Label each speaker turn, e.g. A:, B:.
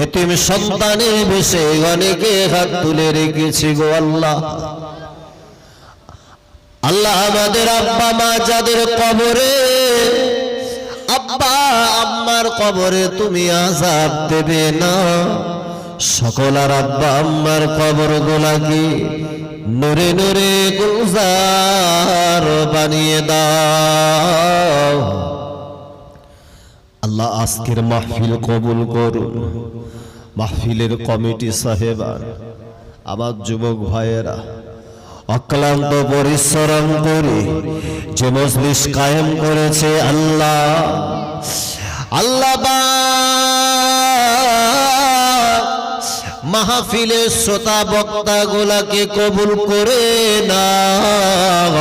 A: এতিম সন্তানের বেশে অনেকে হাত তুলে রেখেছি গো আল্লাহ। আল্লাহ আমাদের আব্বা মা যাদের কবরে, আব্বা আম্মার কবরে তুমি আযাব দেবে না, সকল আর আব্বা আম্মার কবর গুলাকে নূরে নূরে গুলজার বানিয়ে দাও। আল্লাহ আজকের মাহফিল কবুল করুন। মাহফিলের কমিটি সাহেবান, আমার যুবক ভাইয়েরা অক্লান্ত পরিশ্রম করে যে মজলিস কায়েম করেছে, আল্লাহ আল্লাহ মাহফিলের শ্রোতা বক্তা গুলাকে কবুল করে নাও।